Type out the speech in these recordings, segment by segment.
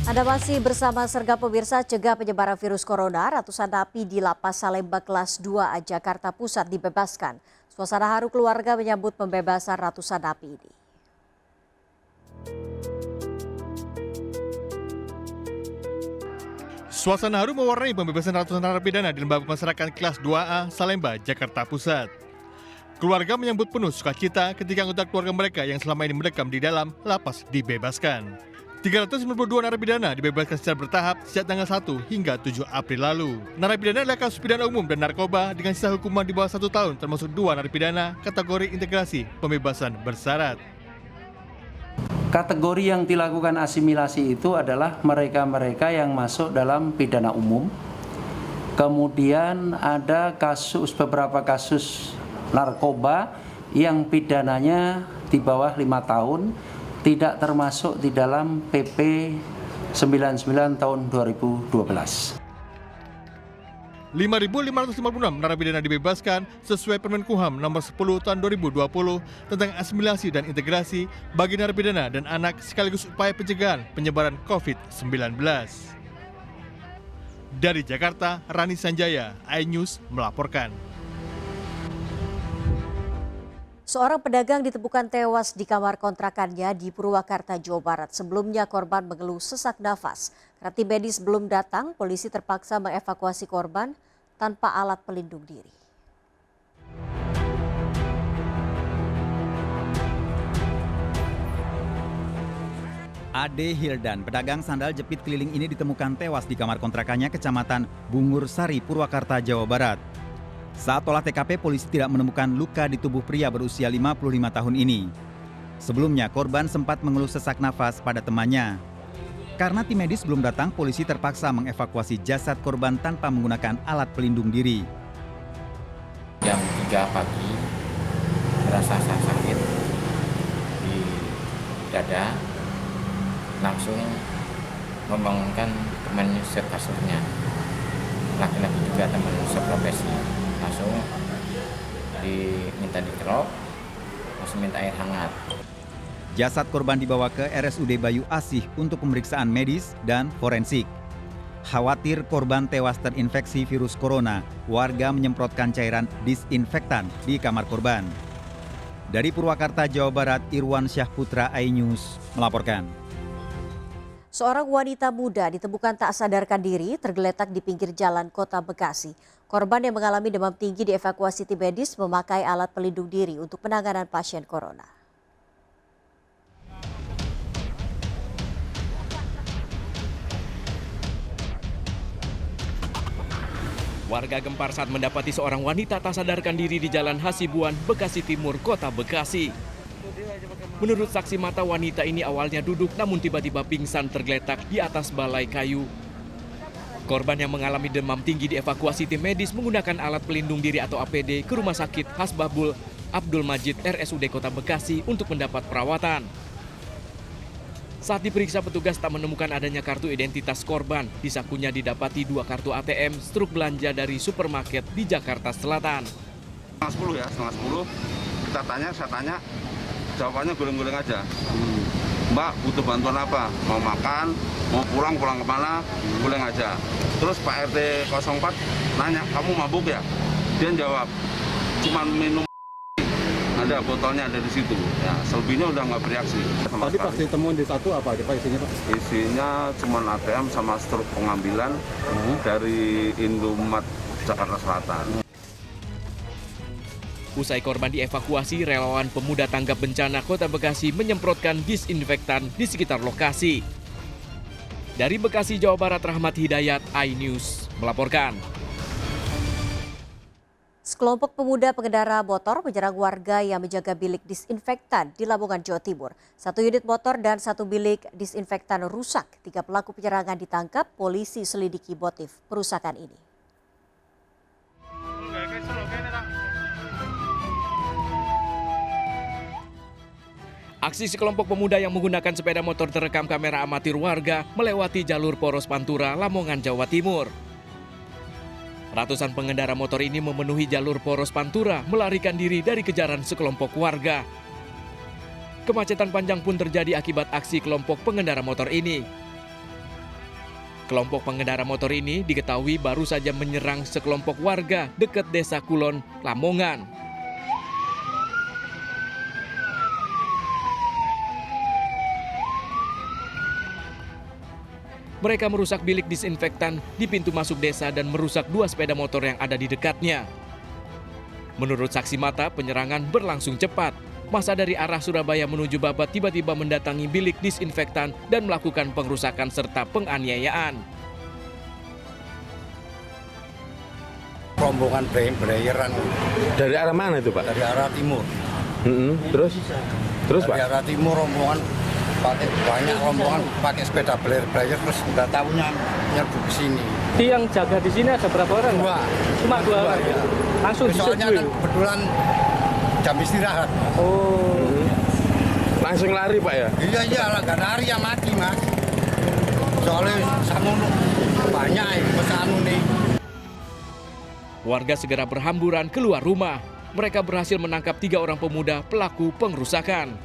Anda masih bersama Serga Pemirsa. Cegah penyebaran virus corona, ratusan napi di Lapas Salemba kelas 2A Jakarta Pusat dibebaskan. Suasana haru keluarga menyambut pembebasan ratusan napi ini. Suasana haru mewarnai pembebasan ratusan narapidana di Lembaga Pemasyarakatan kelas 2A Salemba, Jakarta Pusat. Keluarga menyambut penuh sukacita ketika anggota keluarga mereka yang selama ini mendekam di dalam lapas dibebaskan. 392 narapidana dibebaskan secara bertahap sejak tanggal 1 hingga 7 April lalu. Narapidana adalah kasus pidana umum dan narkoba dengan sisa hukuman di bawah 1 tahun, termasuk 2 narapidana kategori integrasi pembebasan bersyarat. Kategori yang dilakukan asimilasi itu adalah mereka-mereka yang masuk dalam pidana umum. Kemudian ada beberapa kasus narkoba yang pidananya di bawah 5 tahun, tidak termasuk di dalam PP 99 tahun 2012. 5.556 narapidana dibebaskan sesuai Permen-Kumham nomor 10 tahun 2020 tentang asimilasi dan integrasi bagi narapidana dan anak sekaligus upaya pencegahan penyebaran COVID-19. Dari Jakarta, Rani Sanjaya, iNews melaporkan. Seorang pedagang ditemukan tewas di kamar kontrakannya di Purwakarta, Jawa Barat. Sebelumnya korban mengeluh sesak nafas. Karena tim medis belum datang, polisi terpaksa mengevakuasi korban tanpa alat pelindung diri. Ade Hildan, pedagang sandal jepit keliling ini ditemukan tewas di kamar kontrakannya Kecamatan Bungur Sari, Purwakarta, Jawa Barat. Saat olah TKP, polisi tidak menemukan luka di tubuh pria berusia 55 tahun ini. Sebelumnya, korban sempat mengeluh sesak nafas pada temannya. Karena tim medis belum datang, polisi terpaksa mengevakuasi jasad korban tanpa menggunakan alat pelindung diri. Jam 3 pagi, merasa sakit di dada, langsung membangunkan teman kasurnya. Laki-laki juga teman seprofesi. Langsung diminta dikerok, langsung minta air hangat. Jasad korban dibawa ke RSUD Bayu Asih untuk pemeriksaan medis dan forensik. Khawatir korban tewas terinfeksi virus corona, warga menyemprotkan cairan disinfektan di kamar korban. Dari Purwakarta, Jawa Barat, Irwan Syahputra, iNews melaporkan. Seorang wanita muda ditemukan tak sadarkan diri tergeletak di pinggir jalan Kota Bekasi. Korban yang mengalami demam tinggi dievakuasi tim medis memakai alat pelindung diri untuk penanganan pasien corona. Warga gempar saat mendapati seorang wanita tak sadarkan diri di Jalan Hasibuan, Bekasi Timur, Kota Bekasi. Menurut saksi mata, wanita ini awalnya duduk namun tiba-tiba pingsan tergeletak di atas balai kayu. Korban yang mengalami demam tinggi dievakuasi tim medis menggunakan alat pelindung diri atau APD ke Rumah Sakit Hasbabul Abdul Majid RSUD Kota Bekasi untuk mendapat perawatan. Saat diperiksa, petugas tak menemukan adanya kartu identitas korban. Di sakunya didapati 2 kartu ATM struk belanja dari supermarket di Jakarta Selatan. Setengah 10 saya tanya, jawabannya guling-guling aja. Mbak, butuh bantuan apa? Mau makan, mau pulang kemana, guling aja. Terus Pak RT 04 nanya, kamu mabuk ya? Dia jawab, cuma minum, ada botolnya ada di situ. Ya, selebihnya udah nggak bereaksi. Tadi pas ditemuin di satu apa Pak isinya Pak? Isinya cuma ATM sama struk pengambilan dari Indomaret Jakarta Selatan. Usai korban dievakuasi, relawan pemuda tanggap bencana Kota Bekasi menyemprotkan disinfektan di sekitar lokasi. Dari Bekasi, Jawa Barat, Rahmat Hidayat, iNews melaporkan. Sekelompok pemuda pengendara motor menyerang warga yang menjaga bilik disinfektan di Lamongan, Jawa Timur. 1 unit motor dan 1 bilik disinfektan rusak. 3 pelaku penyerangan ditangkap, polisi selidiki motif perusakan ini. Aksi sekelompok pemuda yang menggunakan sepeda motor terekam kamera amatir warga melewati jalur Poros Pantura, Lamongan, Jawa Timur. Ratusan pengendara motor ini memenuhi jalur Poros Pantura melarikan diri dari kejaran sekelompok warga. Kemacetan panjang pun terjadi akibat aksi kelompok pengendara motor ini. Kelompok pengendara motor ini diketahui baru saja menyerang sekelompok warga dekat Desa Kulon, Lamongan. Mereka merusak bilik disinfektan di pintu masuk desa dan merusak 2 sepeda motor yang ada di dekatnya. Menurut saksi mata, penyerangan berlangsung cepat. Massa dari arah Surabaya menuju Babat tiba-tiba mendatangi bilik disinfektan dan melakukan pengrusakan serta penganiayaan. Rombongan belayeran Dari arah mana itu, Pak? dari arah timur. Terus Dari Pak? arah timur rombongan pakai banyak rombongan pakai sepeda belayer terus nggak tahunya nyerbu ke sini. Yang jaga di sini ada berapa orang? Dua. Cuma dua orang. Ya. Langsung Soalnya diserbu. kan kebetulan jam istirahat. Oh. Langsung lari, Pak ya? Iya lah nggak lari ya mati mas. Soalnya sama banyak pesan nih. Warga segera berhamburan keluar rumah. Mereka berhasil menangkap 3 orang pemuda pelaku pengrusakan.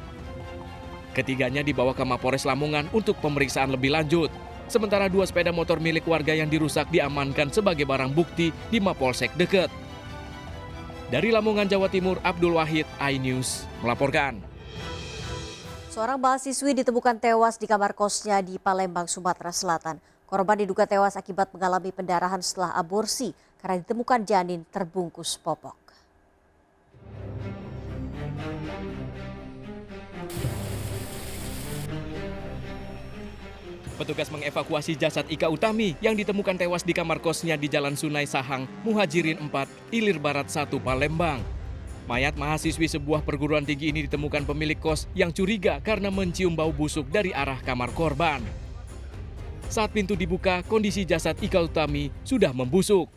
Ketiganya dibawa ke Mapores Lamongan untuk pemeriksaan lebih lanjut. Sementara 2 sepeda motor milik warga yang dirusak diamankan sebagai barang bukti di Mapolsek dekat. Dari Lamongan, Jawa Timur, Abdul Wahid, iNews melaporkan. Seorang mahasiswi ditemukan tewas di kamar kosnya di Palembang, Sumatera Selatan. Korban diduga tewas akibat mengalami pendarahan setelah aborsi karena ditemukan janin terbungkus popok. Petugas mengevakuasi jasad Ika Utami yang ditemukan tewas di kamar kosnya di Jalan Sunai Sahang, Muhajirin 4, Ilir Barat 1, Palembang. Mayat mahasiswi sebuah perguruan tinggi ini ditemukan pemilik kos yang curiga karena mencium bau busuk dari arah kamar korban. Saat pintu dibuka, kondisi jasad Ika Utami sudah membusuk.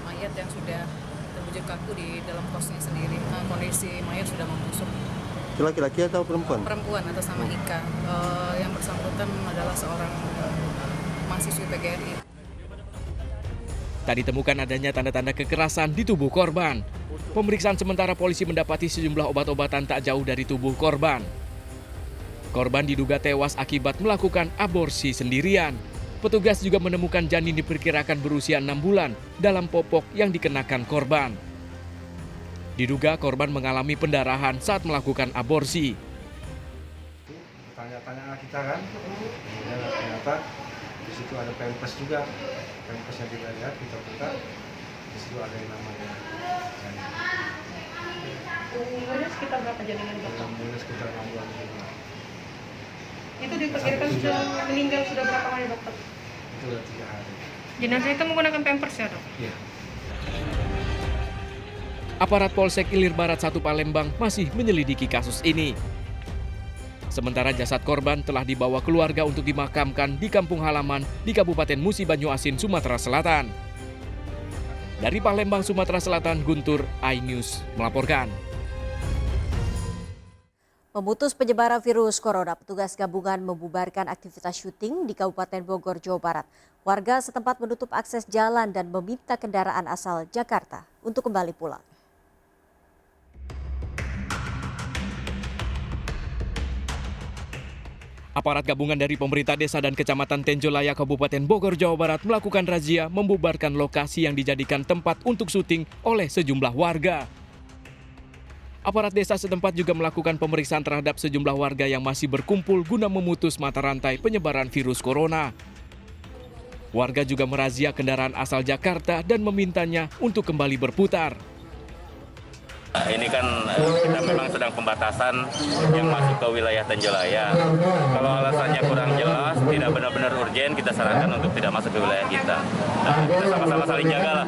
Mayat yang sudah terbujur kaku di dalam kosnya sendiri. Kondisi mayat sudah membusuk. Laki-laki atau perempuan? Perempuan atas nama Ika. Yang bersangkutan adalah seorang mahasiswi PGRI. Tak ditemukan adanya tanda-tanda kekerasan di tubuh korban. Pemeriksaan sementara polisi mendapati sejumlah obat-obatan tak jauh dari tubuh korban. Korban diduga tewas akibat melakukan aborsi sendirian. Petugas juga menemukan janin diperkirakan berusia 6 bulan dalam popok yang dikenakan korban. Diduga korban mengalami pendarahan saat melakukan aborsi. Tanya-tanya kita kan, ternyata di situ ada pampers juga. Pampers yang kita lihat, kita buka, di situ ada yang namanya janin. Umurnya sekitar berapa janinnya? Umurnya sekitar 6 bulan. Itu diperkirakan sudah meninggal sudah berapa hari, dokter? Itu sudah 3 hari. Jenazah itu menggunakan pampers ya, dok? Iya. Aparat Polsek Ilir Barat 1 Palembang masih menyelidiki kasus ini. Sementara jasad korban telah dibawa keluarga untuk dimakamkan di kampung halaman di Kabupaten Musi Banyuasin, Sumatera Selatan. Dari Palembang, Sumatera Selatan, Guntur, iNews melaporkan. Memutus penyebaran virus corona, petugas gabungan membubarkan aktivitas syuting di Kabupaten Bogor, Jawa Barat. Warga setempat menutup akses jalan dan meminta kendaraan asal Jakarta untuk kembali pulang. Aparat gabungan dari pemerintah desa dan kecamatan Tenjolaya, Kabupaten Bogor, Jawa Barat melakukan razia membubarkan lokasi yang dijadikan tempat untuk syuting oleh sejumlah warga. Aparat desa setempat juga melakukan pemeriksaan terhadap sejumlah warga yang masih berkumpul guna memutus mata rantai penyebaran virus corona. Warga juga merazia kendaraan asal Jakarta dan memintanya untuk kembali berputar. Ini kan kita memang sedang pembatasan yang masuk ke wilayah Tenjolaya. Kalau alasannya kurang jelas, tidak benar-benar urgen, kita sarankan untuk tidak masuk ke wilayah kita. Nah, kita sama-sama saling jaga lah.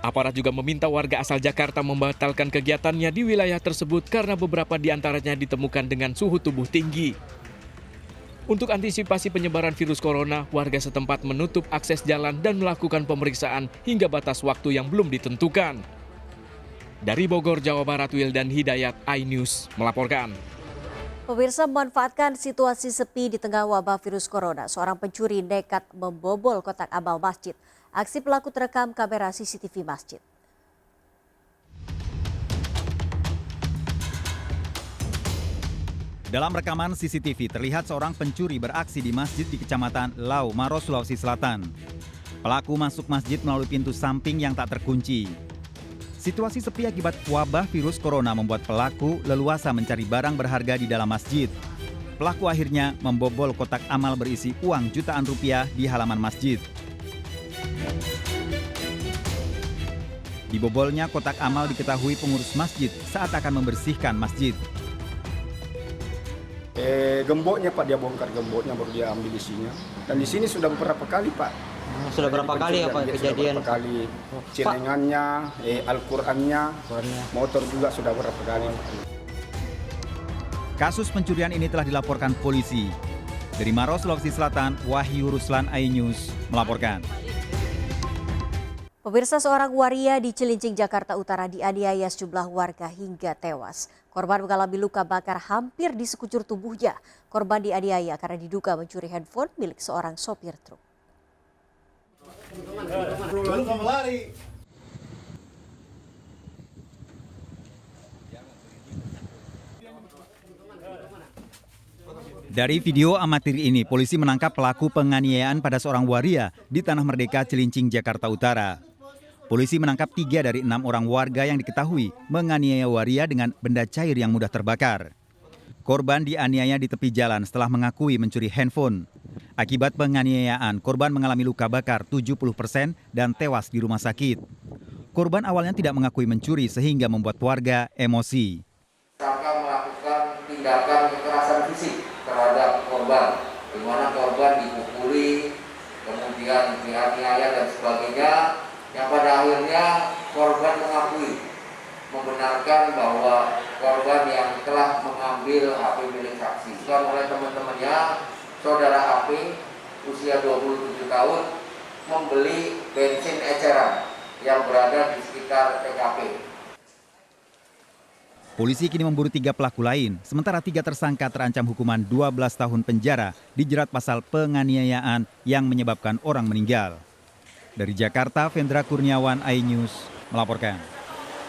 Aparat juga meminta warga asal Jakarta membatalkan kegiatannya di wilayah tersebut karena beberapa di antaranya ditemukan dengan suhu tubuh tinggi. Untuk antisipasi penyebaran virus corona, warga setempat menutup akses jalan dan melakukan pemeriksaan hingga batas waktu yang belum ditentukan. Dari Bogor, Jawa Barat, Wildan Hidayat, iNews melaporkan. Pemirsa, memanfaatkan situasi sepi di tengah wabah virus corona, seorang pencuri nekat membobol kotak amal masjid. Aksi pelaku terekam kamera CCTV masjid. Dalam rekaman CCTV terlihat seorang pencuri beraksi di masjid di Kecamatan Lau, Maros, Sulawesi Selatan. Pelaku masuk masjid melalui pintu samping yang tak terkunci. Situasi sepi akibat wabah virus corona membuat pelaku leluasa mencari barang berharga di dalam masjid. Pelaku akhirnya membobol kotak amal berisi uang jutaan rupiah di halaman masjid. Dibobolnya kotak amal diketahui pengurus masjid saat akan membersihkan masjid. Gemboknya Pak, dia bongkar gemboknya baru dia ambil isinya. Dan di sini sudah beberapa kali Pak. Sudah berapa kali ya Pak kejadian? Beberapa kali. Celengannya, Al-Qurannya, motor juga sudah beberapa kali. Kasus pencurian ini telah dilaporkan polisi. Dari Maros, Sulawesi Selatan, Wahyu Ruslan, iNews melaporkan. Pemirsa, seorang waria di Cilincing, Jakarta Utara dianiaya sejumlah warga hingga tewas. Korban mengalami luka bakar hampir di sekujur tubuhnya. Korban dianiaya karena diduga mencuri handphone milik seorang sopir truk. Dari video amatir ini, polisi menangkap pelaku penganiayaan pada seorang waria di Tanah Merdeka, Cilincing, Jakarta Utara. Polisi menangkap 3 dari 6 orang warga yang diketahui menganiaya waria dengan benda cair yang mudah terbakar. Korban dianiaya di tepi jalan setelah mengakui mencuri handphone. Akibat penganiayaan, korban mengalami luka bakar 70% dan tewas di rumah sakit. Korban awalnya tidak mengakui mencuri sehingga membuat warga emosi. Tersangka melakukan tindakan kekerasan fisik terhadap korban, di mana korban dipukuli, kemudian dianiaya dan sebagainya, yang pada akhirnya korban mengakui, membenarkan bahwa korban yang telah mengambil HP milik saksi. Dan oleh teman-temannya, saudara HP usia 27 tahun membeli bensin eceran yang berada di sekitar TKP. Polisi kini memburu 3 pelaku lain, sementara 3 tersangka terancam hukuman 12 tahun penjara dijerat pasal penganiayaan yang menyebabkan orang meninggal. Dari Jakarta, Vendra Kurniawan, iNews melaporkan.